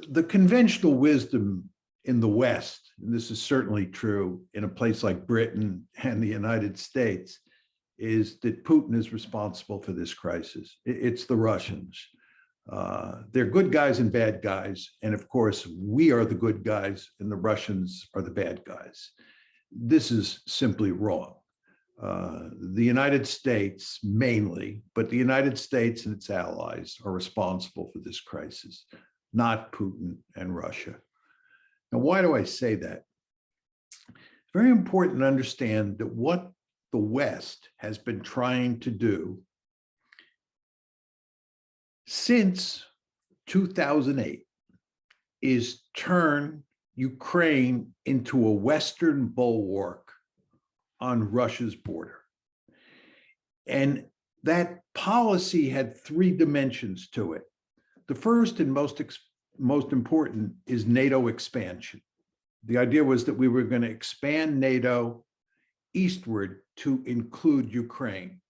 The conventional wisdom in the West, and this is certainly true in a place like Britain and the United States, is that Putin is responsible for this crisis. It's the Russians. They're good guys and bad guys. And of course, we are the good guys and the Russians are the bad guys. This is simply wrong. The United States mainly, but the United States and its allies are responsible for this crisis, not Putin and Russia. Now, why do I say that? It's very important to understand that what the West has been trying to do since 2008 is turn Ukraine into a Western bulwark on Russia's border. And that policy had three dimensions to it. The first and most important is NATO expansion. The idea was that we were going to expand NATO eastward to include Ukraine.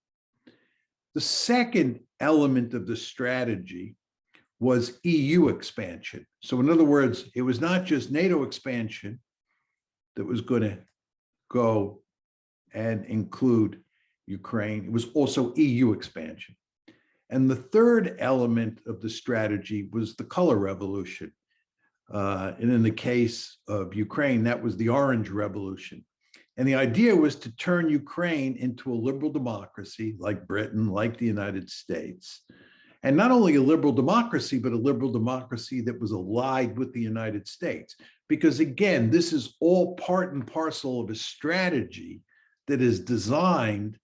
The second element of the strategy was EU expansion. So in other words, it was not just NATO expansion that was going to go and include Ukraine, it was also EU expansion. And the third element of the strategy was the color revolution. And in the case of Ukraine, that was the Orange Revolution. And the idea was to turn Ukraine into a liberal democracy like Britain, like the United States. And not only a liberal democracy, but a liberal democracy that was allied with the United States. Because again, this is all part and parcel of a strategy that is designed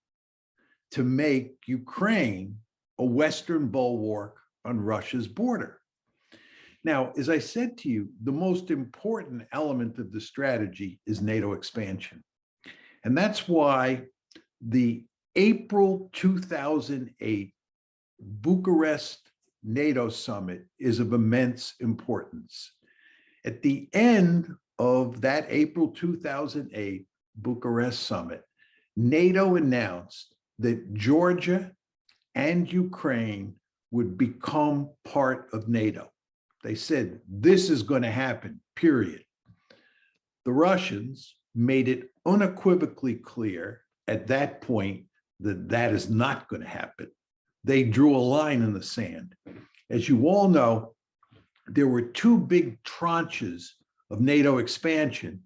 to make Ukraine a Western bulwark on Russia's border. Now, as I said to you, the most important element of the strategy is NATO expansion. And that's why the April 2008 Bucharest NATO summit is of immense importance. At the end of that April 2008 Bucharest summit, NATO announced that Georgia and Ukraine would become part of NATO. They said, this is going to happen, period. The Russians made it unequivocally clear at that point that that is not going to happen. They drew a line in the sand. As you all know, there were two big tranches of NATO expansion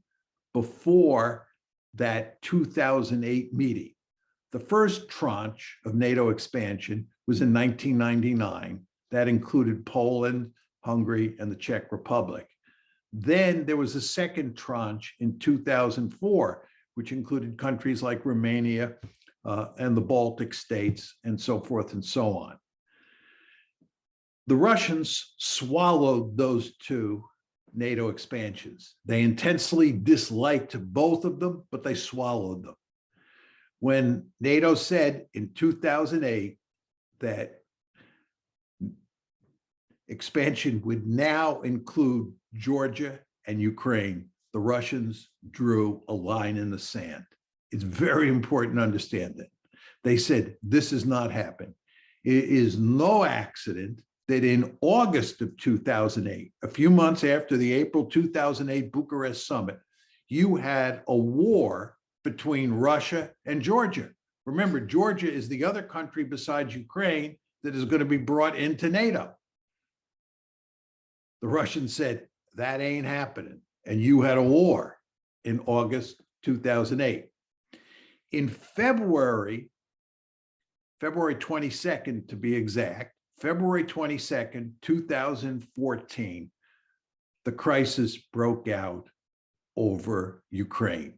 before that 2008 meeting. The first tranche of NATO expansion was in 1999. That included Poland, Hungary, and the Czech Republic. Then there was a second tranche in 2004, which included countries like Romania and the Baltic states, and so forth and so on. The Russians swallowed those two NATO expansions. They intensely disliked both of them, but they swallowed them. When NATO said in 2008 that expansion would now include Georgia and Ukraine, the Russians drew a line in the sand. It's very important to understand that. They said, this is not happening. It is no accident that in August of 2008, a few months after the April 2008 Bucharest summit, you had a war between Russia and Georgia. Remember, Georgia is the other country besides Ukraine that is going to be brought into NATO. The Russians said, that ain't happening. And you had a war in August 2008. In February 22nd to be exact, February 22nd, 2014, the crisis broke out over Ukraine.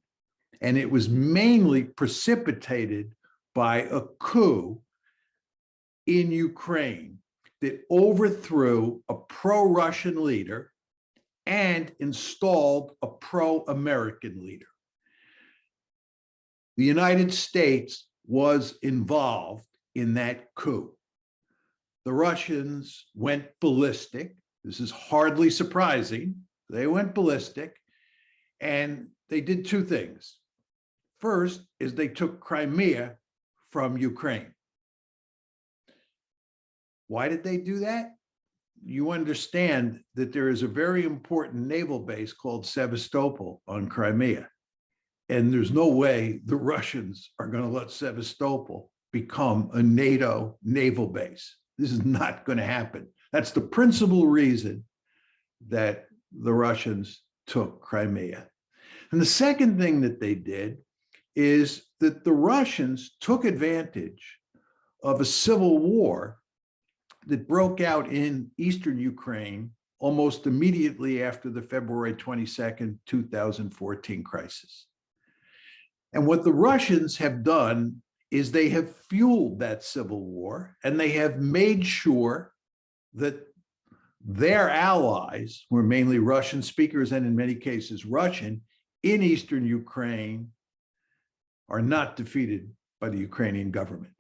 And it was mainly precipitated by a coup in Ukraine that overthrew a pro-Russian leader and installed a pro-American leader. The United States was involved in that coup. The Russians went ballistic. This is hardly surprising. They went ballistic, and they did two things. First is they took Crimea from Ukraine. Why did they do that? You understand that there is a very important naval base called Sevastopol on Crimea. And there's no way the Russians are going to let Sevastopol become a NATO naval base. This is not going to happen. That's the principal reason that the Russians took Crimea. And the second thing that they did is that the Russians took advantage of a civil war that broke out in eastern Ukraine almost immediately after the February 22nd, 2014 crisis. And what the Russians have done is they have fueled that civil war, and they have made sure that their allies, who are mainly Russian speakers and in many cases Russian, in eastern Ukraine are not defeated by the Ukrainian government.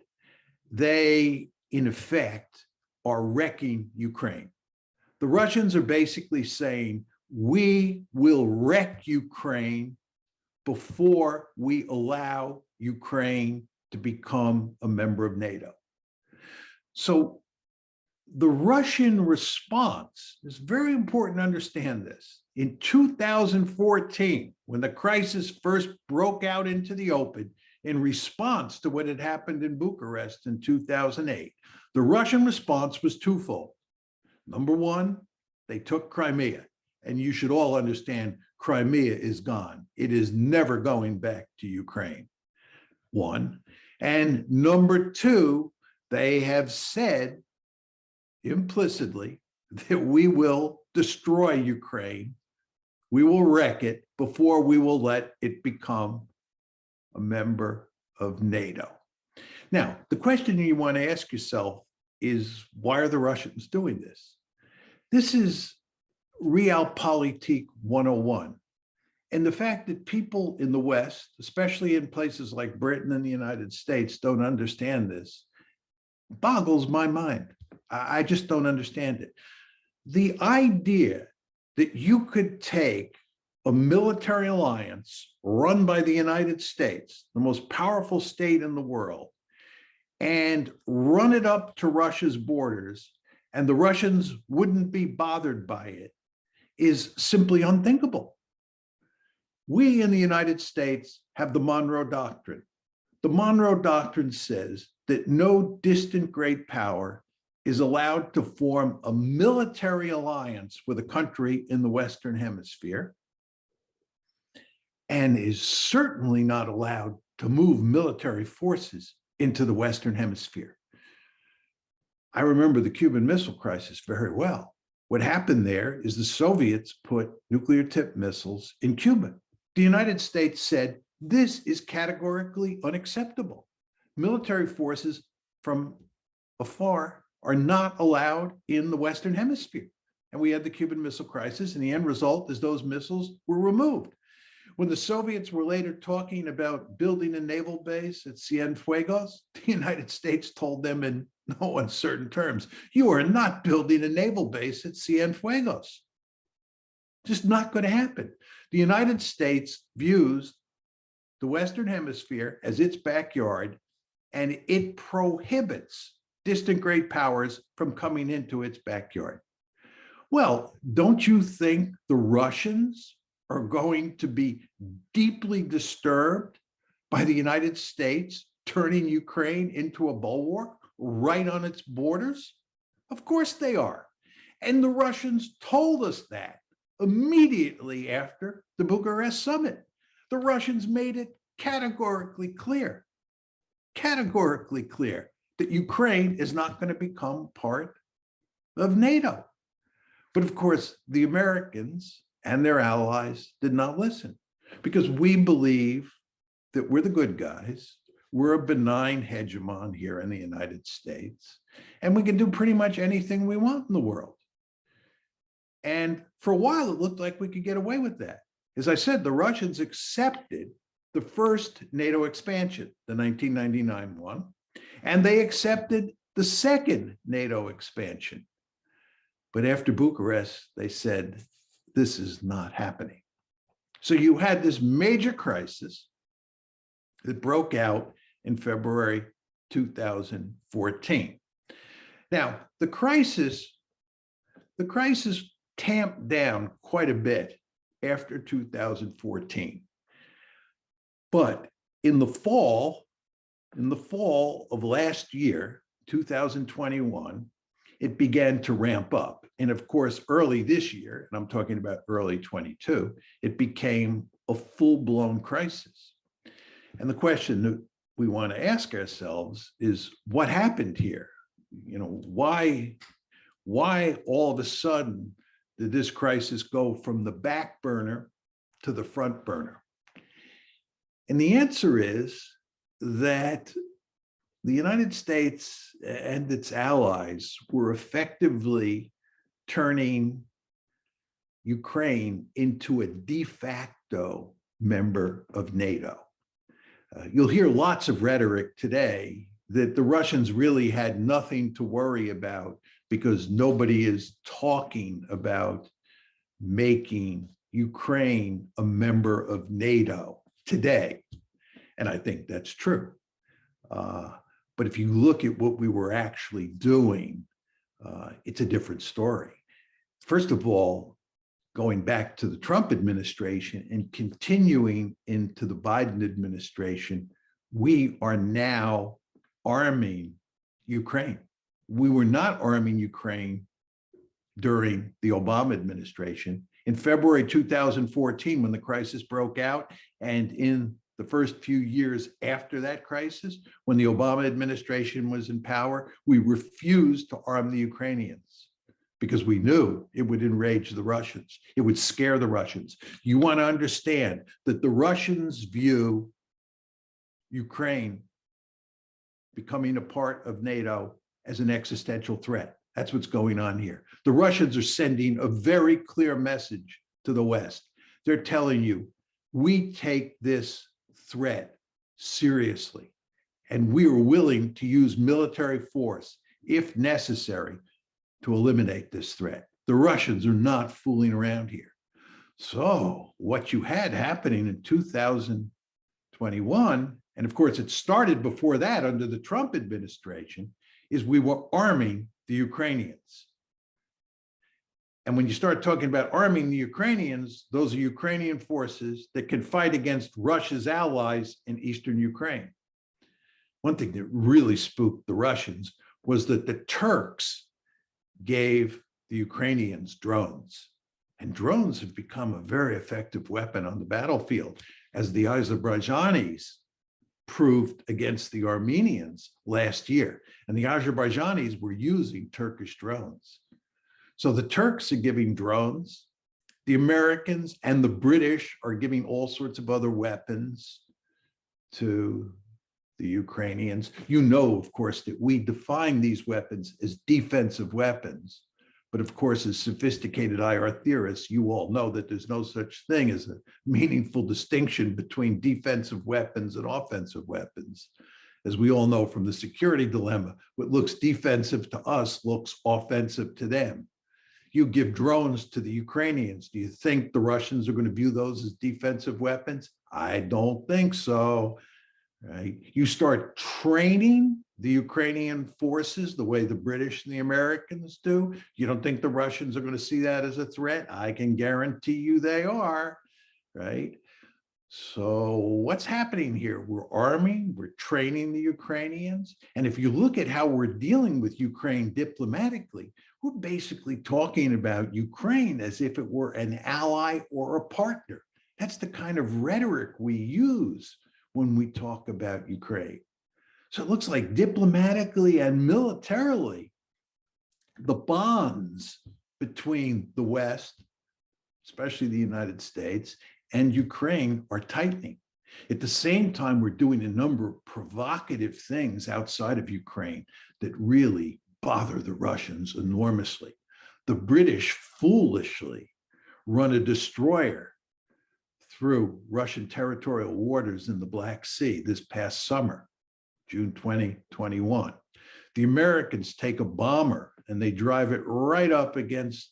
They, in effect, are wrecking Ukraine. The Russians are basically saying, we will wreck Ukraine before we allow Ukraine to become a member of NATO. So the Russian response is very important to understand this. In 2014, when the crisis first broke out into the open in response to what had happened in Bucharest in 2008, the Russian response was twofold. Number one, they took Crimea, and you should all understand Crimea is gone. It is never going back to Ukraine, one. And number two, they have said implicitly that we will destroy Ukraine, we will wreck it before we will let it become a member of NATO. Now, the question you want to ask yourself is, why are the Russians doing this? This is Realpolitik 101. And the fact that people in the West, especially in places like Britain and the United States, don't understand this boggles my mind. I just don't understand it. The idea that you could take a military alliance run by the United States, the most powerful state in the world, and run it up to Russia's borders, and the Russians wouldn't be bothered by it, is simply unthinkable. We in the United States have the Monroe Doctrine. The Monroe Doctrine says that no distant great power is allowed to form a military alliance with a country in the Western Hemisphere, and is certainly not allowed to move military forces into the Western Hemisphere. I remember the Cuban Missile Crisis very well. What happened there is the Soviets put nuclear-tipped missiles in Cuba. The United States said, this is categorically unacceptable. Military forces from afar are not allowed in the Western Hemisphere. And we had the Cuban Missile Crisis, and the end result is those missiles were removed. When the Soviets were later talking about building a naval base at Cienfuegos, the United States told them in no uncertain terms, you are not building a naval base at Cienfuegos. Just not going to happen. The United States views the Western Hemisphere as its backyard, and it prohibits distant great powers from coming into its backyard. Well, don't you think the Russians are going to be deeply disturbed by the United States turning Ukraine into a bulwark right on its borders? Of course they are. And the Russians told us that immediately after the Bucharest summit. The Russians made it categorically clear that Ukraine is not going to become part of NATO. But of course, the Americans and their allies did not listen, because we believe that we're the good guys. We're a benign hegemon here in the United States, and we can do pretty much anything we want in the world. And for a while, it looked like we could get away with that. As I said, the Russians accepted the first NATO expansion, the 1999 one, and they accepted the second NATO expansion. But after Bucharest, they said, this is not happening. So you had this major crisis that broke out in February 2014. Now, the crisis tamped down quite a bit after 2014. But in the fall of last year, 2021, it began to ramp up. And of course, early this year, and I'm talking about early 22, it became a full-blown crisis. And the question that we want to ask ourselves is, what happened here? You know, why all of a sudden did this crisis go from the back burner to the front burner? And the answer is that the United States and its allies were effectively turning Ukraine into a de facto member of NATO. You'll hear lots of rhetoric today that the Russians really had nothing to worry about because nobody is talking about making Ukraine a member of NATO today. And I think that's true. But if you look at what we were actually doing, it's a different story. First of all, going back to the Trump administration and continuing into the Biden administration, we are now arming Ukraine. We were not arming Ukraine during the Obama administration. In February 2014, when the crisis broke out, and in the first few years after that crisis, when the Obama administration was in power, we refused to arm the Ukrainians because we knew it would enrage the Russians. It would scare the Russians. You want to understand that the Russians view Ukraine becoming a part of NATO as an existential threat. That's what's going on here. The Russians are sending a very clear message to the West. They're telling you, we take this threat seriously, and we are willing to use military force, if necessary, to eliminate this threat. The Russians are not fooling around here. So what you had happening in 2021, and of course it started before that under the Trump administration, is we were arming the Ukrainians. And when you start talking about arming the Ukrainians, those are Ukrainian forces that can fight against Russia's allies in eastern Ukraine. One thing that really spooked the Russians was that the Turks gave the Ukrainians drones. And drones have become a very effective weapon on the battlefield, as the Azerbaijanis proved against the Armenians last year. And the Azerbaijanis were using Turkish drones. So the Turks are giving drones. The Americans and the British are giving all sorts of other weapons to the Ukrainians. You know, of course, that we define these weapons as defensive weapons. But of course, as sophisticated IR theorists, you all know that there's no such thing as a meaningful distinction between defensive weapons and offensive weapons. As we all know from the security dilemma, what looks defensive to us looks offensive to them. You give drones to the Ukrainians. Do you think the Russians are going to view those as defensive weapons? I don't think so. Right? You start training the Ukrainian forces the way the British and the Americans do. You don't think the Russians are going to see that as a threat? I can guarantee you they are, right? So what's happening here? We're arming, we're training the Ukrainians. And if you look at how we're dealing with Ukraine diplomatically, we're basically talking about Ukraine as if it were an ally or a partner. That's the kind of rhetoric we use when we talk about Ukraine. So it looks like diplomatically and militarily, the bonds between the West, especially the United States, and Ukraine are tightening. At the same time, we're doing a number of provocative things outside of Ukraine that really bother the Russians enormously. The British foolishly run a destroyer through Russian territorial waters in the Black Sea this past summer, June 2021. The Americans take a bomber and they drive it right up against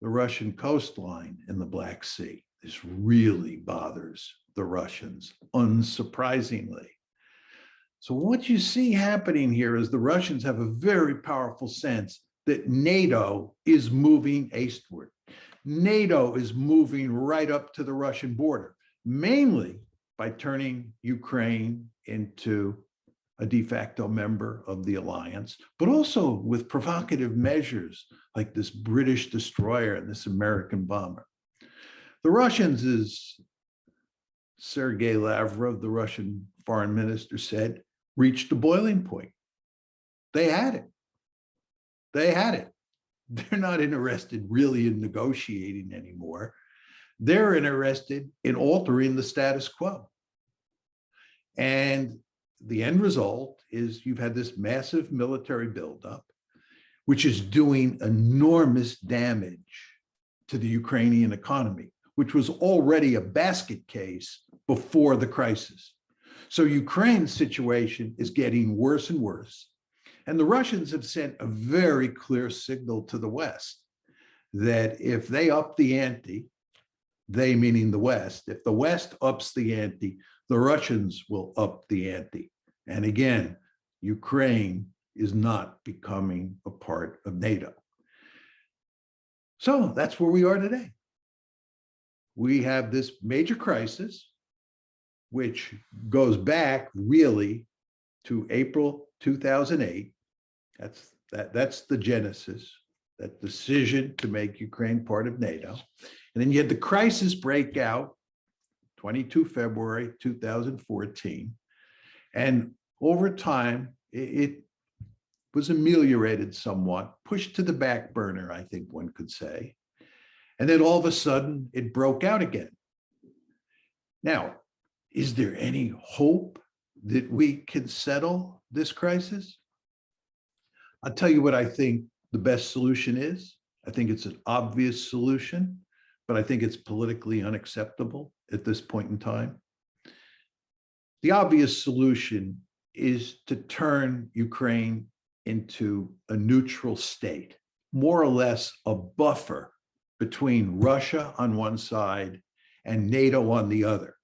the Russian coastline in the Black Sea. This really bothers the Russians, unsurprisingly. So what you see happening here is the Russians have a very powerful sense that NATO is moving eastward. NATO is moving right up to the Russian border, mainly by turning Ukraine into a de facto member of the alliance, but also with provocative measures like this British destroyer and this American bomber. The Russians, as Sergei Lavrov, the Russian foreign minister, said, reached a boiling point. They had it. They had it. They're not interested really in negotiating anymore. They're interested in altering the status quo. And the end result is you've had this massive military buildup, which is doing enormous damage to the Ukrainian economy, which was already a basket case before the crisis. So Ukraine's situation is getting worse and worse. And the Russians have sent a very clear signal to the West that if they up the ante, they meaning the West, if the West ups the ante, the Russians will up the ante. And again, Ukraine is not becoming a part of NATO. So that's where we are today. We have this major crisis, which goes back really to April 2008. That's the genesis, that decision to make Ukraine part of NATO. And then you had the crisis break out 22 February 2014. And over time, it was ameliorated somewhat, pushed to the back burner, I think one could say. And then all of a sudden, it broke out again. Now, is there any hope that we can settle this crisis? I'll tell you what I think the best solution is. I think it's an obvious solution, but I think it's politically unacceptable at this point in time. The obvious solution is to turn Ukraine into a neutral state, more or less a buffer between Russia on one side and NATO on the other.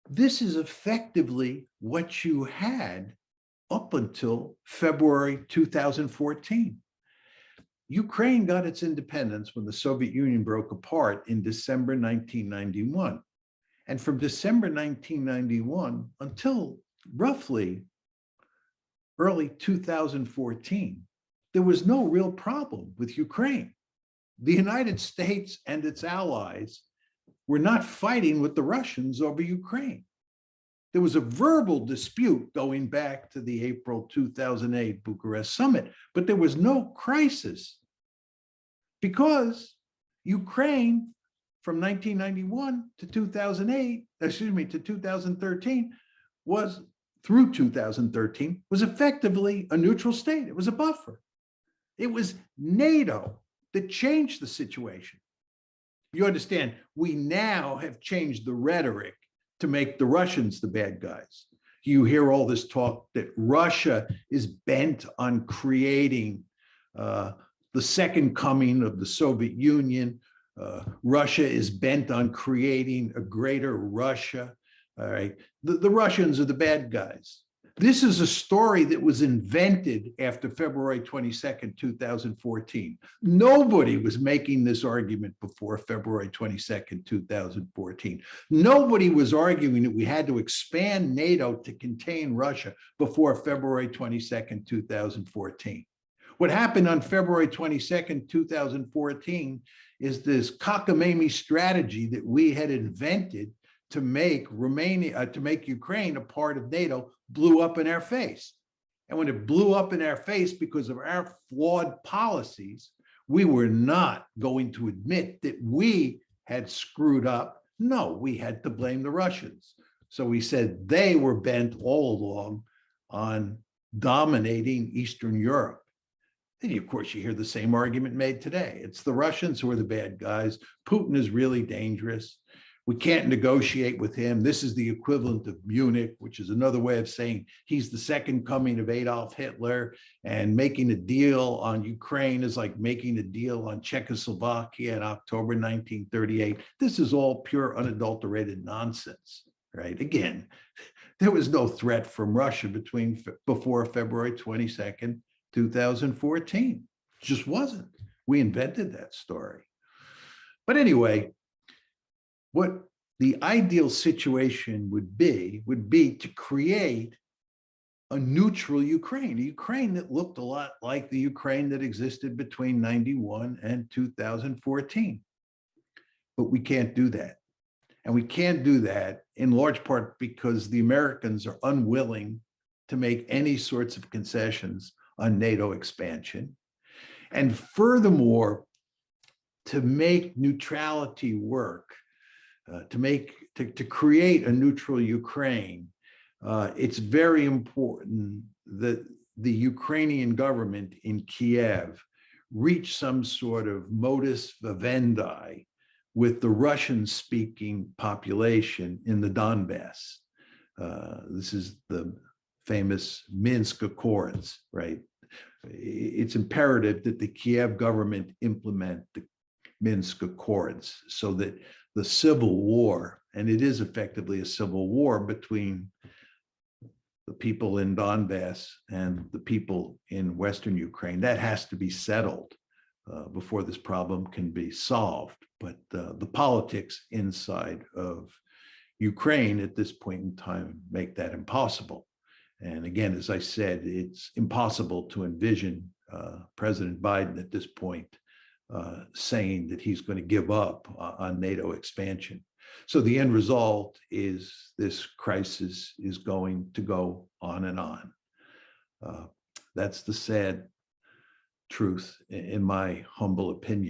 This is effectively what you had up until February 2014. Ukraine got its independence when the Soviet Union broke apart in December 1991. And from December 1991 until roughly early 2014, there was no real problem with Ukraine. The United States and its allies were not fighting with the Russians over Ukraine. There was a verbal dispute going back to the April 2008 Bucharest summit, but there was no crisis because Ukraine from 1991 to 2008, to 2013 was through 2013 was effectively a neutral state. It was a buffer. It was NATO that changed the situation. You understand, we now have changed the rhetoric to make the Russians the bad guys. You hear all this talk that Russia is bent on creating the second coming of the Soviet Union. Russia is bent on creating a greater Russia. All right, the Russians are the bad guys. This is a story that was invented after February 22nd, 2014. Nobody was making this argument before February 22nd, 2014. Nobody was arguing that we had to expand NATO to contain Russia before February 22nd, 2014. What happened on February 22nd, 2014 is this cockamamie strategy that we had invented to make Ukraine a part of NATO blew up in our face. And when it blew up in our face because of our flawed policies, we were not going to admit that we had screwed up. No, we had to blame the Russians. So we said they were bent all along on dominating Eastern Europe. And of course, you hear the same argument made today. It's the Russians who are the bad guys. Putin is really dangerous. We can't negotiate with him. This is the equivalent of Munich, which is another way of saying he's the second coming of Adolf Hitler, and making a deal on Ukraine is like making a deal on Czechoslovakia in October 1938. This is all pure unadulterated nonsense, right? Again, There was no threat from Russia before February 22nd, 2014. Just wasn't. We invented that story. But anyway, what the ideal situation would be to create a neutral Ukraine, a Ukraine that looked a lot like the Ukraine that existed between 91 and 2014. But we can't do that. And we can't do that in large part because the Americans are unwilling to make any sorts of concessions on NATO expansion. And furthermore, to make neutrality work, to create a neutral Ukraine, it's very important that the Ukrainian government in Kiev reach some sort of modus vivendi with the Russian-speaking population in the Donbass. This is the famous Minsk Accords, right? It's imperative that the Kiev government implement the Minsk Accords so that the civil war, and it is effectively a civil war between the people in Donbass and the people in Western Ukraine, that has to be settled before this problem can be solved. But the politics inside of Ukraine at this point in time make that impossible. And again, as I said, it's impossible to envision President Biden at this point saying that he's going to give up on NATO expansion. So the end result is this crisis is going to go on and on. That's the sad truth, in my humble opinion.